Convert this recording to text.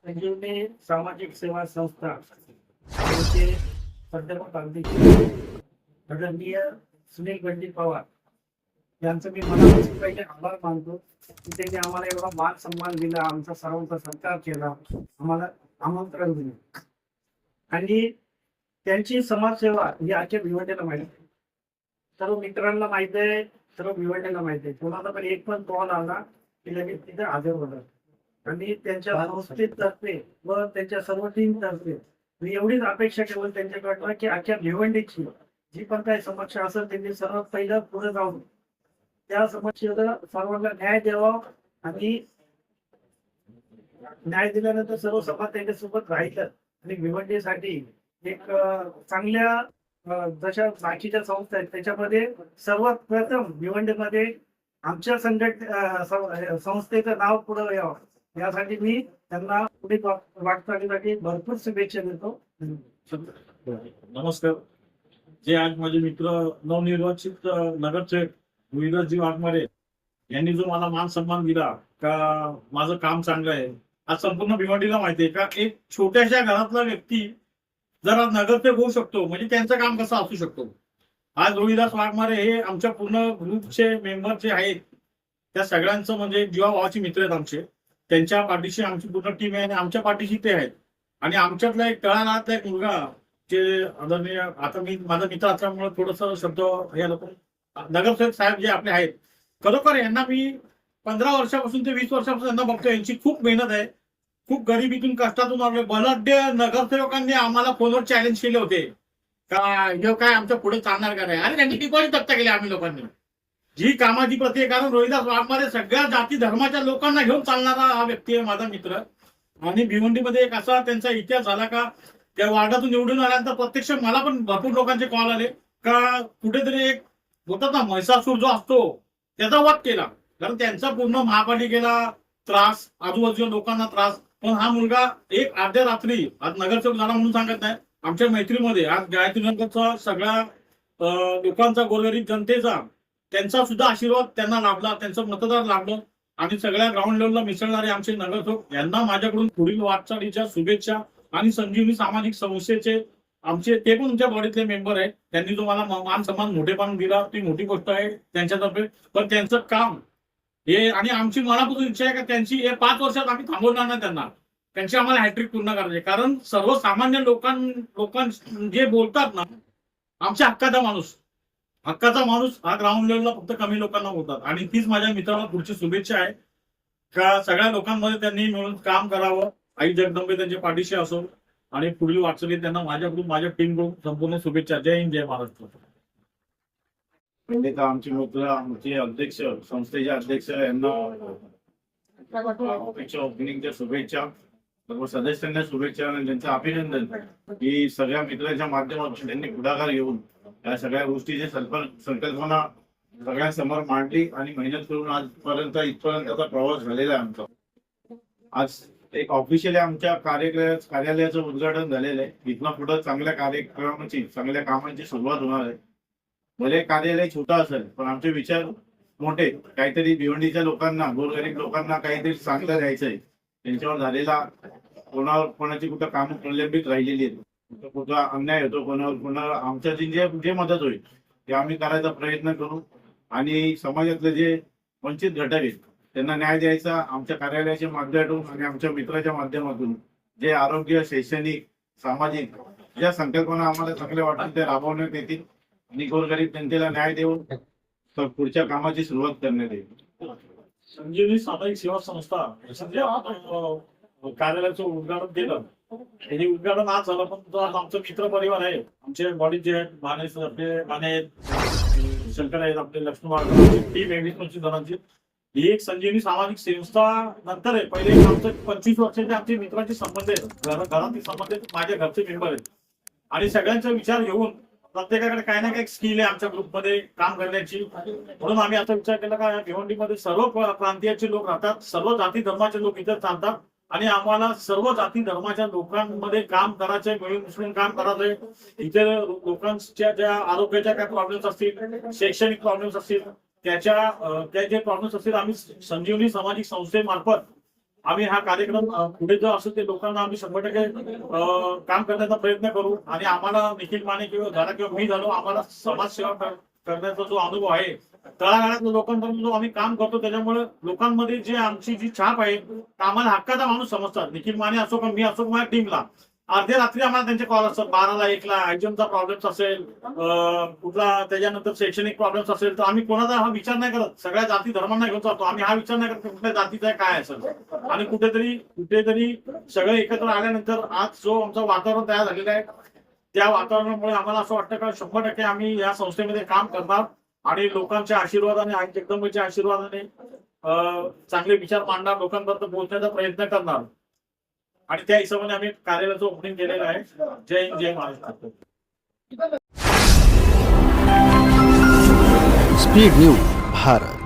संजीवनी सामाजिक सेवा संस्था यांचे प्राध्यापक अध्यक्ष आदरणीय सुनील बंडी पवार यांचं मी मनापासून पहिले आभार मानतो की त्यांनी आम्हाला एवढा मान सन्मान दिला, आमचा सर्वांचा सत्कार केला, आम्हाला आमंत्रण दिले आणि त्यांची समाजसेवा ही आजच्या भिवंडीला माहिती आहे, सर्व मित्रांना माहिती आहे, सर्व भिवंडीला माहिती आहे. कोणाचा पण एक पण कॉल आला की लगेच तिथे हजर होतात आणि त्यांच्या संस्थेतर्फे व त्यांच्या सर्व टीम तर्फे मी एवढीच अपेक्षा केली त्यांच्याकडनं की अख्ख्या भिवंडीची जी पण काही समस्या असेल त्यांनी सर्वात पहिलं पुढे जाऊन त्या समस्येला सर्वांना न्याय द्यावा आणि न्याय दिल्यानंतर सर्व समाज त्यांच्यासोबत राहिलं आणि भिवंडीसाठी एक चांगल्या जशा बाकीच्या संस्था आहेत त्याच्यामध्ये सर्वात प्रथम भिवंडीमध्ये आमच्या संस्थेचं नाव पुढे यावं यासाठी मी त्यांना पुढे वाटचालीसाठी भरपूर शुभेच्छा देतो. नमस्कार. जे आज माझे मित्र नवनिर्वाचित नगरसेवक मुईरजी वाघमारे यांनी जो मला मान सन्मान दिला का माझं काम चांगलं आहे, आज संपूर्ण भिवंडीला माहिती आहे का एक छोट्याशा घरातला व्यक्ती जरा नगरसेवक होऊ शकतो म्हणजे त्यांचं काम कसं असू शकतो. आज रोहिदास वाघमारे हे आमच्या पूर्ण ग्रुपचे मेंबर जे आहेत त्या सगळ्यांचं म्हणजे जीवाभावाचे मित्र आहेत आमचे. त्यांच्या पाठीशी आमची पूर्ण टीम आहे आणि आमच्या पाठीशी ते आहेत. आणि आमच्यातला एक तळागाळातला एक मुलगा जे आदरणीय आता मी माझा मित्र असल्यामुळे थोडस शब्द या लोक नगरसेवक साहेब जे आपले आहेत, खरोखर यांना मी 15 वर्षापासून ते 20 वर्षापासून यांना बघतो. यांची खूप मेहनत आहे. खूप गरिबीतून कष्टातून आले बलाढ्य नगरसेवकांनी आम्हाला फोनवर चॅलेंज केले होते का हे काय आमच्या पुढे चालणार का नाही, आणि त्यांनी डिपॉझिट दत्ता केले आम्ही लोकांनी. जी कामाची प्रति कारण रोहिदास वाघमारे सगळ्या जाती धर्माच्या लोकांना घेऊन चालणारा हा व्यक्ती आहे माझा मित्र. आणि भिवंडीमध्ये एक असा त्यांचा इतिहास झाला का त्या वार्डातून निवडून आल्यानंतर प्रत्यक्ष मला पण भरपूर लोकांचे कॉल आले का कुठेतरी एक होता ना महिषासूर जो असतो त्याचा वध केला, कारण त्यांचा पूर्ण महापालिकेला त्रास, आजूबाजूच्या लोकांना त्रास. पण हा मुलगा एक अर्ध्या रात्री आज नगरसेवक झाला म्हणून सांगत नाही, आमच्या मैत्रीमध्ये आज गायत्री नगरचा सगळ्या लोकांचा, गोरगरीब जनतेचा त्यांचा सुद्धा आशीर्वाद त्यांना लाभला, त्यांचं मतदार लाभलं. आणि सगळ्या ग्राउंड लेवलला मिसळणारे आमचे नगरसेवक यांना माझ्याकडून पुढील वाटचालीच्या शुभेच्छा. आणि संजीवनी सामाजिक संस्थेचे आमचे ते पण तुमच्या बॉडीतले मेंबर आहेत. त्यांनी जो मला मान सन्मान मोठेपण दिला ती मोठी गोष्ट आहे त्यांच्यातर्फे. पण त्यांचं काम हे आणि आमची मनापासून इच्छा आहे का त्यांची हे 5 वर्षात आम्ही थांबवणार नाही त्यांना. त्यांची आम्हाला हॅट्रिक पूर्ण करायची, कारण सर्वसामान्य लोकां जे बोलतात ना आमच्या हक्काचा माणूस हा ग्राउंड लेवलला फक्त कमी लोकांना बोलतात. आणि तीच माझ्या मित्राला पुढची शुभेच्छा आहे का सगळ्या लोकांमध्ये त्यांनी मिळून काम करावं. आई जगदंबे त्यांच्या पाठीशी असो आणि पुढील वाटचालीत त्यांना माझ्याकडून माझ्या टीमकडून संपूर्ण शुभेच्छा. जय हिंद, जय महाराष्ट्र. आमचे मित्र, आमचे अध्यक्ष, संस्थेचे अध्यक्ष यांना ओपनिंगच्या शुभेच्छा, सर्व सदस्यांना शुभेच्छा आणि त्यांचं अभिनंदन की सगळ्या मित्रांच्या माध्यमातून त्यांनी पुढाकार घेऊन या सगळ्या गोष्टीची संकल्पना सगळ्यांसमोर मांडली आणि मेहनत करून आजपर्यंत इथपर्यंतचा प्रवास झालेला आहे आमचा. आज एक ऑफिशियली आमच्या कार्यालयाचं उद्घाटन झालेलं आहे. इथनं पुढे चांगल्या कार्यक्रमाची, चांगल्या कामांची सुरुवात होणार आहे. भले कार्यालय छोटा असेल पण आमचे विचार मोठे, काहीतरी भिवंडीच्या लोकांना, गोरगरीब लोकांना काहीतरी चांगलं द्यायचंय. त्यांच्यावर झालेला कोणाची कुठं कामं प्रलंबित राहिलेली आहेत, कुठं अन्याय होतो, कोणाला आमच्या जे मदत होईल ते आम्ही करायचा प्रयत्न करू. आणि समाजातले जे वंचित घटक आहेत त्यांना न्याय द्यायचा आमच्या कार्यालयाच्या माध्यमातून आणि आमच्या मित्राच्या माध्यमातून. जे आरोग्य, शैक्षणिक, सामाजिक ज्या संकल्पना आम्हाला चांगल्या वाटतील ते राबवण्यात येतील आणि गोरगरीब जनतेला न्याय देऊन पुढच्या कामाची सुरुवात करण्यात येईल. संजीवनी सामाजिक सेवा संस्था कार्यालयाचं उद्घाटन केलं. हे उद्घाटन आज झालं, पण आज आमचं मित्र परिवार आहे, आमचे बॉडी जे आहेत, माने आहेत, शंकर आहेत, आपले लक्ष्मी टीम 20-25 जणांची. ही एक संजीवनी सामाजिक संस्था नंतर आहे. पहिले आमचं 25 वर्षाचे आमचे मित्रांचे संबंध आहेत, घरातील संबंध आहेत, माझ्या घरचे मेंबर आहेत. आणि सगळ्यांचा विचार घेऊन प्रत्येकाकडे काही ना काही स्किल आहे आमच्या ग्रुपमध्ये काम करण्याची. म्हणून आम्ही असा विचार केला का भिवंडीमध्ये सर्व प्रांतीयाचे लोक राहतात, सर्व जाती धर्माचे लोक इथे चालतात आणि आम्हाला सर्व जाती धर्माच्या लोकांमध्ये काम करायचंय, मिळून मिसळून काम करायचंय. इथे लोकांच्या ज्या आरोग्याच्या काय प्रॉब्लेम्स असतील, शैक्षणिक प्रॉब्लेम्स असतील, त्या जे प्रॉब्लेम्स असतील आम्ही संजीवनी सामाजिक संस्थेमार्फत आम्ही हा कार्यक्रम पुढे जो असेल ते लोकांना आम्ही 100% काम करण्याचा प्रयत्न करू. आणि आम्हाला निखिल माने झाला किंवा मी झालो, आम्हाला समाजसेवा करण्याचा जो अनुभव आहे, तळागाळातल्या लोकांपर्यंत जो आम्ही काम करतो, त्याच्यामुळे लोकांमध्ये जे आमची जी छाप आहे, आम्हाला हक्काचा माणूस समजतात. निखिल माने असो का मी असो, माझ्या टीमला अर्ध्या रात्री आम्हाला त्यांचे कॉल असतात, 12ला 1ला एक्झामचा प्रॉब्लेम असेल, कुठला त्याच्यानंतर शैक्षणिक प्रॉब्लेम्स असेल, तर आम्ही कोणाचा हा विचार नाही करत. सगळ्या जाती धर्मांना घेऊन जातो आम्ही. हा विचार नाही करत कुठल्या जातीचा आहे काय असेल. आणि कुठेतरी सगळे एकत्र आल्यानंतर आज जो आमचं वातावरण तयार झालेलं आहे, त्या वातावरणामुळे आम्हाला असं वाटतं का 100% आम्ही या संस्थेमध्ये काम करणार आणि लोकांच्या आशीर्वादाने आणि जगदंबेच्या आशीर्वादाने चांगले विचार मांडणार, लोकांपर्यंत पोहोचण्याचा प्रयत्न करणार. आणि त्या हिशोबाने आम्ही कार्यालयाचं ओपनिंग केलेलं आहे. जय हिंद, जय महाराष्ट्र. Speed news Bharat.